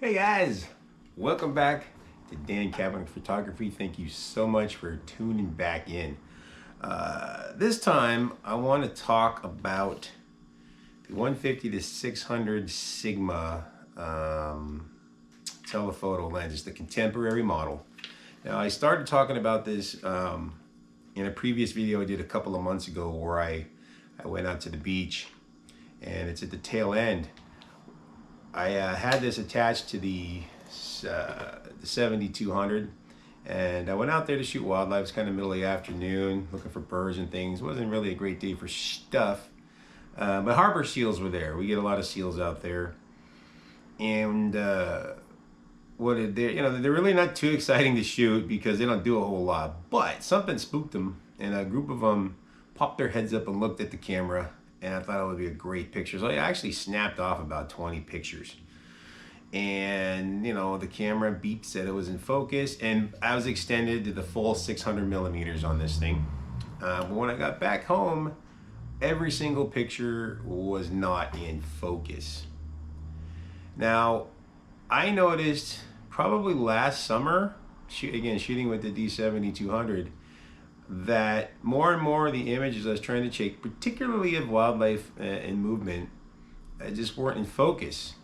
Hey guys, welcome back to Dan Kavanagh Photography. Thank you so much for tuning back in. This time I want to talk about the 150 to 600 Sigma telephoto lens. It's the contemporary model. Now I started talking about this in a previous video I did a couple of months ago where I went out to the beach, and it's at the tail end. I had this attached to the 7200, and I went out there to shoot wildlife. It was kind of middle of the afternoon, looking for birds and things. It wasn't really a great day for stuff, but harbor seals were there. We get a lot of seals out there, and they're really not too exciting to shoot because they don't do a whole lot. But something spooked them, and a group of them popped their heads up and looked at the camera. And I thought it would be a great picture. So I actually snapped off about 20 pictures. And, the camera beep said it was in focus. And I was extended to the full 600 millimeters on this thing. But when I got back home, every single picture was not in focus. Now, I noticed probably last summer, shooting with the D7200, that more and more of the images I was trying to take, particularly of wildlife and movement, just weren't in focus.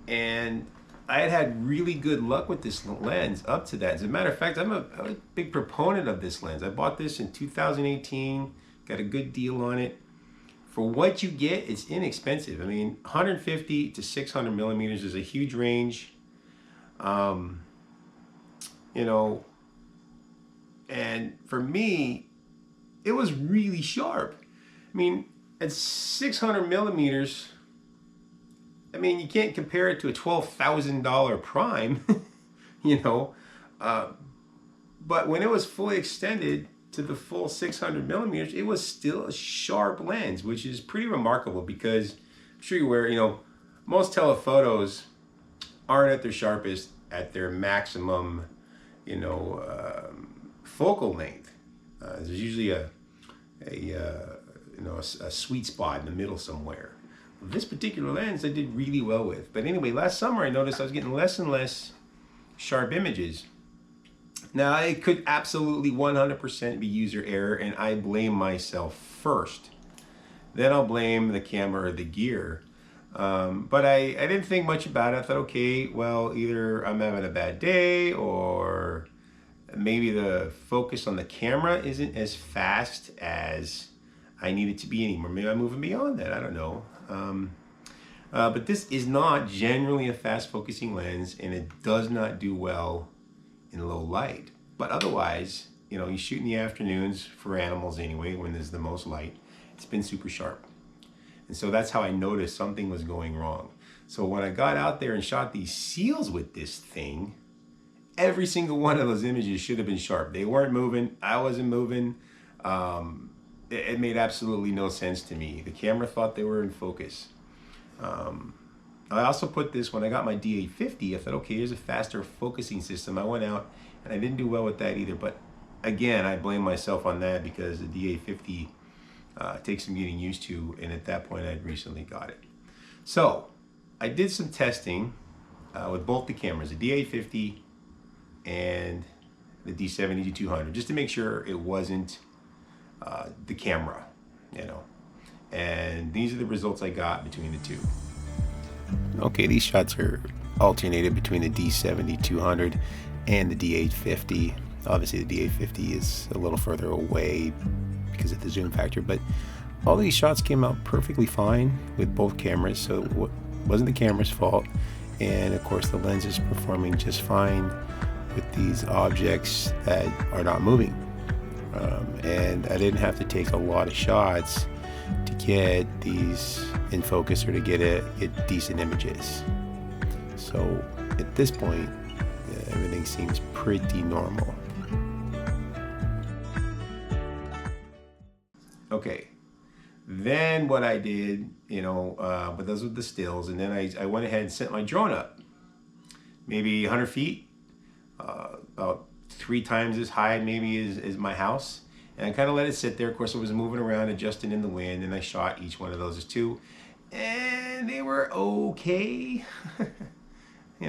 And I had really good luck with this lens up to that. As a matter of fact, I'm a big proponent of this lens. I bought this in 2018, got a good deal on it. For what you get, it's inexpensive. I mean, 150 to 600 millimeters is a huge range. And for me, it was really sharp. I mean, at 600 millimeters, you can't compare it to a $12,000 prime, but when it was fully extended to the full 600 millimeters, it was still a sharp lens, which is pretty remarkable because I'm sure you're aware, most telephotos aren't at their sharpest at their maximum, focal length. There's usually a sweet spot in the middle somewhere. This particular lens I did really well with. But anyway, last summer I noticed I was getting less and less sharp images. Now it could absolutely 100% be user error, and I blame myself first. Then I'll blame the camera or the gear. But I didn't think much about it. I thought, okay, well, either I'm having a bad day, or maybe the focus on the camera isn't as fast as I need it to be anymore. Maybe I'm moving beyond that. I don't know. But this is not generally a fast focusing lens, and it does not do well in low light. But otherwise, you shoot in the afternoons for animals anyway, when there's the most light. It's been super sharp. And so that's how I noticed something was going wrong. So when I got out there and shot these seals with this thing, every single one of those images should have been sharp. They weren't moving. I wasn't moving. It made absolutely no sense to me. The camera thought they were in focus. I also put this, when I got my D850, I thought, okay, here's a faster focusing system. I went out and I didn't do well with that either. But again, I blame myself on that because the D850 takes some getting used to. And at that point, I'd recently got it. So I did some testing with both the cameras, the D850 and the D7200, just to make sure it wasn't the camera, and these are the results I got between the two. Okay, these shots are alternated between the D7200 and the D850. Obviously the D850 is a little further away because of the zoom factor, but all these shots came out perfectly fine with both cameras, so it wasn't the camera's fault. And of course the lens is performing just fine with these objects that are not moving. And I didn't have to take a lot of shots to get these in focus or to get decent images. So at this point, everything seems pretty normal. Okay, then what I did, but those were the stills, and then I went ahead and sent my drone up, maybe 100 feet, about 3 times as high maybe as my house, and I kind of let it sit there. Of course, it was moving around, adjusting in the wind, and I shot each one of those as 2, and they were okay.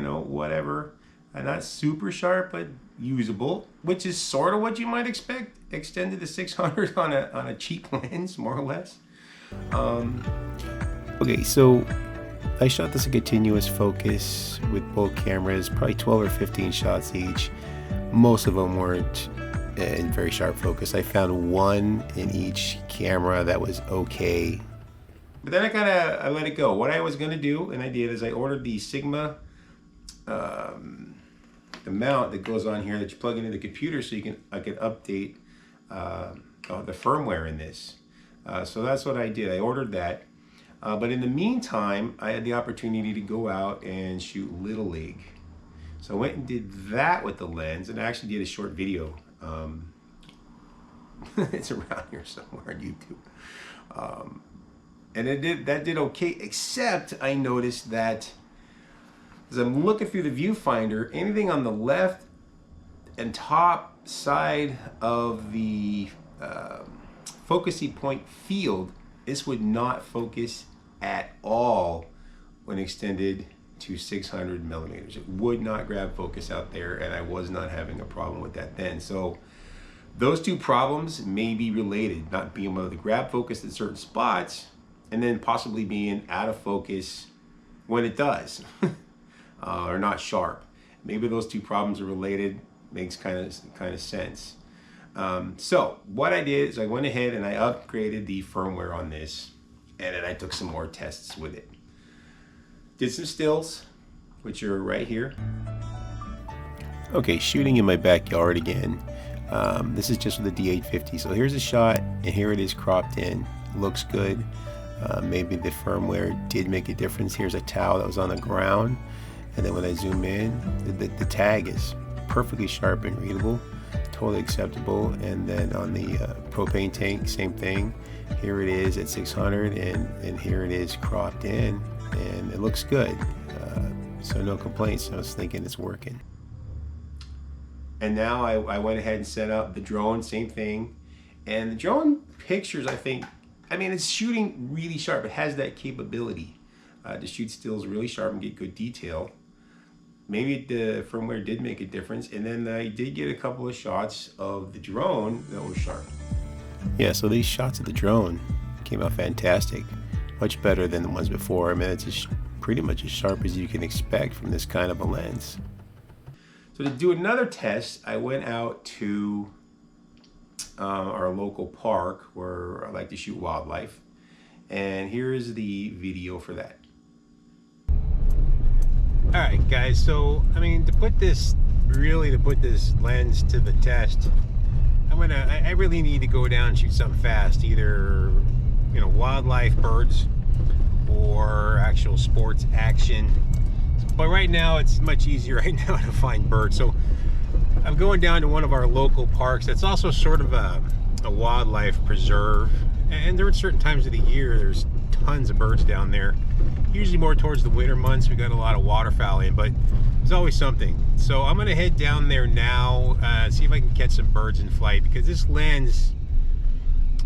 know, whatever. Not super sharp, but usable, which is sort of what you might expect extended to 600 on a cheap lens, more or less. Okay, so I shot this in continuous focus with both cameras, probably 12 or 15 shots each. Most of them weren't in very sharp focus. I found one in each camera that was okay. But then I let it go. What I was gonna do, and I did, is I ordered the Sigma, the mount that goes on here that you plug into the computer, so I could update the firmware in this. So that's what I did. I ordered that. But in the meantime, I had the opportunity to go out and shoot Little League. So I went and did that with the lens, and I actually did a short video. It's around here somewhere on YouTube. And that did okay, except I noticed that as I'm looking through the viewfinder, anything on the left and top side of the focusing point field, this would not focus at all when extended to 600 millimeters. It would not grab focus out there, and I was not having a problem with that then. So those two problems may be related, not being able to grab focus at certain spots and then possibly being out of focus when it does, or not sharp. Maybe those two problems are related. Makes kind of sense. So what I did is I went ahead and I upgraded the firmware on this, and then I took some more tests with it. Did some stills, which are right here. Okay, shooting in my backyard again. This is just with the D850. So here's a shot, and here it is cropped in. Looks good. Maybe the firmware did make a difference. Here's a towel that was on the ground, and then when I zoom in, the tag is perfectly sharp and readable, totally acceptable. And then on the propane tank, same thing. Here it is at 600, and here it is cropped in, and it looks good. So no complaints. I was thinking it's working. And now I went ahead and set up the drone, same thing. And the drone pictures, I mean, it's shooting really sharp. It has that capability to shoot stills really sharp and get good detail. Maybe the firmware did make a difference. And then I did get a couple of shots of the drone that were sharp. Yeah, so these shots of the drone came out fantastic. Much better than the ones before. I mean, it's just pretty much as sharp as you can expect from this kind of a lens. So to do another test, I went out to our local park where I like to shoot wildlife, and here is the video for that. All right, guys, so I mean, to put this lens to the test, I really need to go down and shoot something fast, either wildlife, birds, or actual sports action. But right now it's much easier right now to find birds. So I'm going down to one of our local parks that's also sort of a wildlife preserve, and there are certain times of the year there's tons of birds down there. Usually more towards the winter months. We got a lot of waterfowl in, but there's always something. So I'm gonna head down there now, see if I can catch some birds in flight, because this lens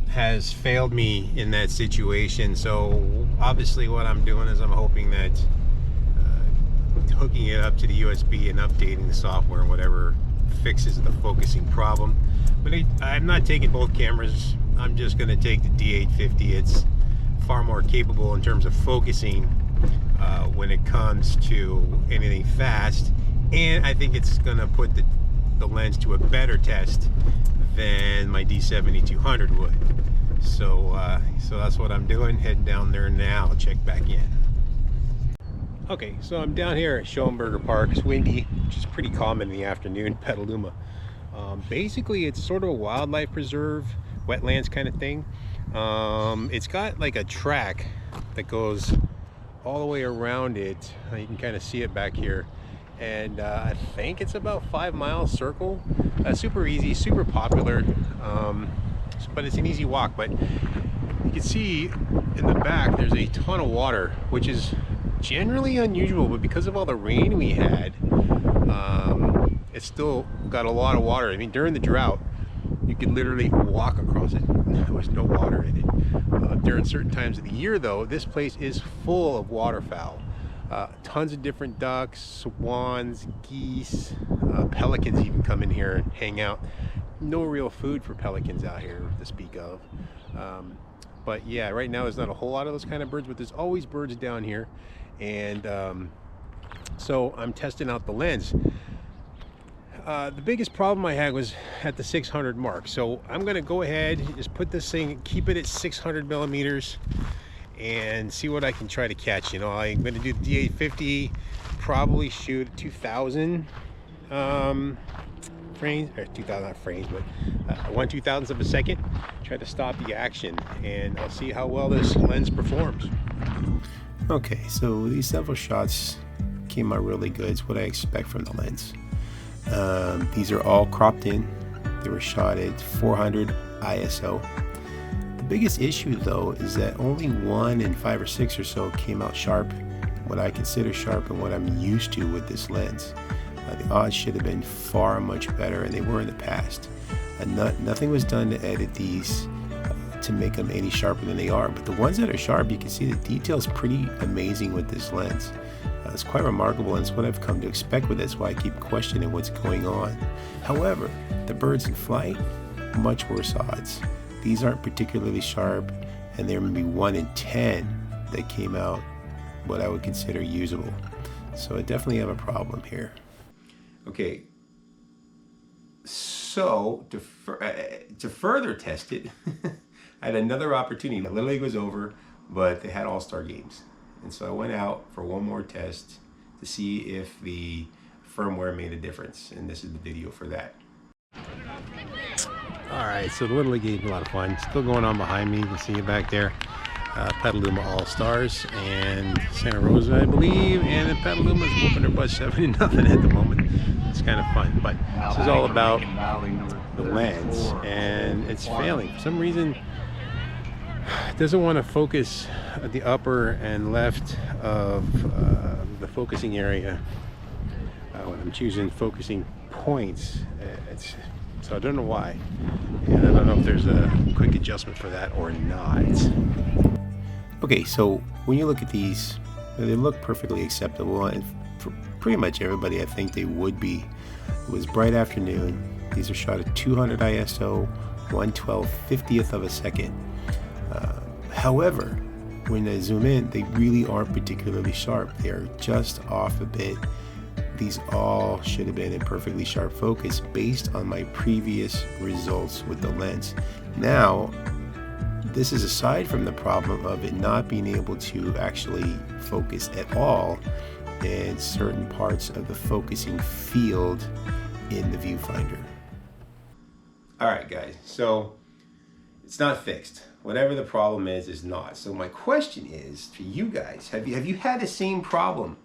has failed me in that situation. So obviously what I'm doing is I'm hoping that hooking it up to the USB and updating the software and whatever fixes the focusing problem. But I'm not taking both cameras. I'm just going to take the D850. It's far more capable in terms of focusing when it comes to anything fast, and I think it's going to put the lens to a better test than my D7200 would. So that's what I'm doing. Heading down there now. Check back in. Okay, so I'm down here at Schoenberger Park. It's windy, which is pretty common in the afternoon, Petaluma. Basically, it's sort of a wildlife preserve, wetlands kind of thing. It's got like a track that goes all the way around it. You can kind of see it back here. And I think it's about 5 mile circle. Super easy, super popular, but it's an easy walk. But you can see in the back, there's a ton of water, which is generally unusual, but because of all the rain we had, it's still got a lot of water. I mean, during the drought, you could literally walk across it. There was no water in it. During certain times of the year, though, this place is full of waterfowl. Tons of different ducks, swans, geese, pelicans even come in here and hang out. No real food for pelicans out here to speak of. But yeah, right now there's not a whole lot of those kind of birds, but there's always birds down here. And so I'm testing out the lens. The biggest problem I had was at the 600 mark. So I'm gonna go ahead, just put this thing, keep it at 600 millimeters and see what I can try to catch. You know, I'm gonna do the D850, probably shoot 2000 frames, or 2000, not frames, but 1/2000th of a second. Try to stop the action, and I'll see how well this lens performs. Okay, so these several shots came out really good. It's what I expect from the lens. These are all cropped in. They were shot at 400 ISO. The biggest issue though is that only 1 in 5 or 6 or so came out sharp, what I consider sharp and what I'm used to with this lens. The odds should have been far much better, and they were in the past. Nothing was done to edit these to make them any sharper than they are, but the ones that are sharp, you can see the detail's pretty amazing with this lens. It's quite remarkable, and it's what I've come to expect with it. That's why I keep questioning what's going on. However, the birds in flight, much worse odds. These aren't particularly sharp, and there may be 1 in 10 that came out what I would consider usable. So I definitely have a problem here. Okay, so to further test it, I had another opportunity. The Little League was over, but they had all-star games. And so I went out for one more test to see if the firmware made a difference. And this is the video for that. All right, so the Little League game's a lot of fun. Still going on behind me. You can see it back there. Petaluma All-Stars and Santa Rosa, I believe. And Petaluma's whooping their butt 7-0 at the moment. It's kind of fun. But this is all about the lens, and it's failing. For some reason, it doesn't want to focus at the upper and left of the focusing area when I'm choosing focusing points. So I don't know why, and I don't know if there's a quick adjustment for that or not. Okay, so when you look at these, they look perfectly acceptable, and for pretty much everybody I think they would be. It was bright afternoon. These are shot at 200 ISO, 1/1250th of a second. However, when I zoom in, they really aren't particularly sharp. They are just off a bit. These all should have been in perfectly sharp focus based on my previous results with the lens. Now, this is aside from the problem of it not being able to actually focus at all in certain parts of the focusing field in the viewfinder. All right, guys, so it's not fixed. Whatever the problem is not. So my question is to you guys, have you had the same problem?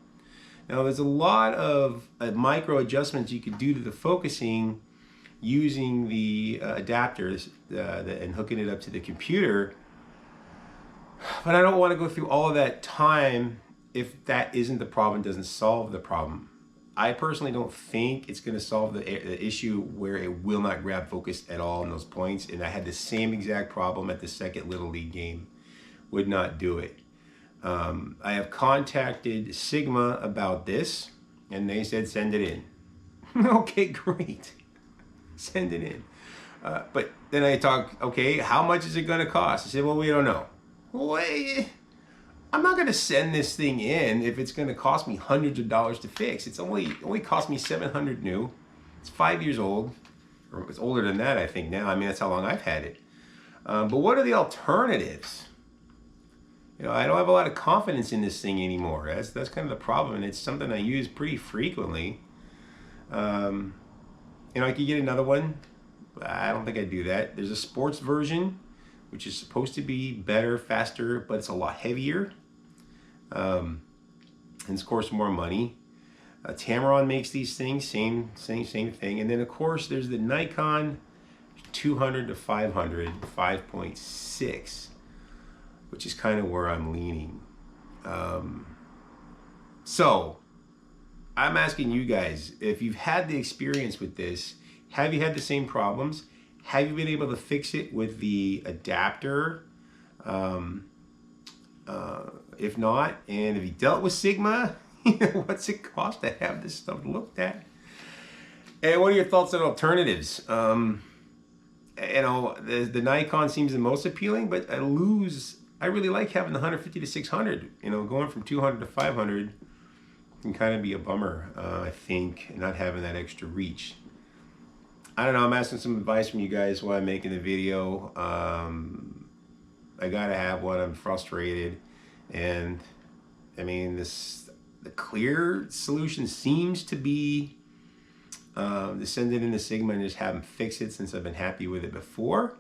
Now, there's a lot of micro adjustments you could do to the focusing using the adapters and hooking it up to the computer. But I don't want to go through all of that time if that isn't the problem, doesn't solve the problem. I personally don't think it's going to solve the issue where it will not grab focus at all in those points. And I had the same exact problem at the second Little League game. Would not do it. I have contacted Sigma about this, and they said send it in. Okay, great. Send it in. But then I talked, okay, how much is it going to cost? I said, well, we don't know. Wait, I'm not going to send this thing in if it's going to cost me hundreds of dollars to fix. It's only cost me $700 new. It's 5 years old, or it's older than that, I think now. I mean, that's how long I've had it. But what are the alternatives? You know, I don't have a lot of confidence in this thing anymore. That's kind of the problem, and it's something I use pretty frequently. You know, I could get another one. I don't think I'd do that. There's a sports version, which is supposed to be better, faster, but it's a lot heavier. And of course, more money. Tamron makes these things, same thing. And then of course, there's the Nikon 200 to 500, 5.6, which is kind of where I'm leaning. So I'm asking you guys, if you've had the experience with this, have you had the same problems? Have you been able to fix it with the adapter? If not, and if you dealt with Sigma, what's it cost to have this stuff looked at? And what are your thoughts on alternatives? The Nikon seems the most appealing, but I really like having the 150 to 600. Going from 200 to 500 can kind of be a bummer, I think, not having that extra reach. I don't know, I'm asking some advice from you guys while I'm making the video. I gotta have one, I'm frustrated. And I mean, the clear solution seems to be to send it into Sigma and just have them fix it, since I've been happy with it before.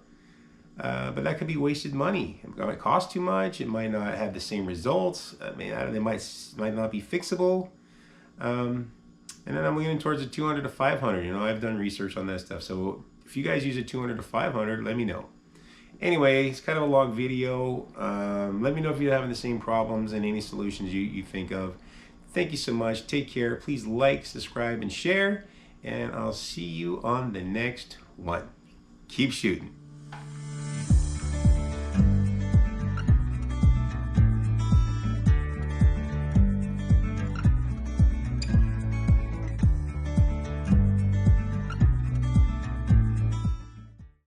But that could be wasted money. It might cost too much. It might not have the same results. I mean, it might not be fixable. And then I'm leaning towards the 200 to 500. I've done research on that stuff. So if you guys use a 200 to 500, let me know. Anyway, it's kind of a long video. Let me know if you're having the same problems and any solutions you think of. Thank you so much. Take care. Please like, subscribe, and share. And I'll see you on the next one. Keep shooting.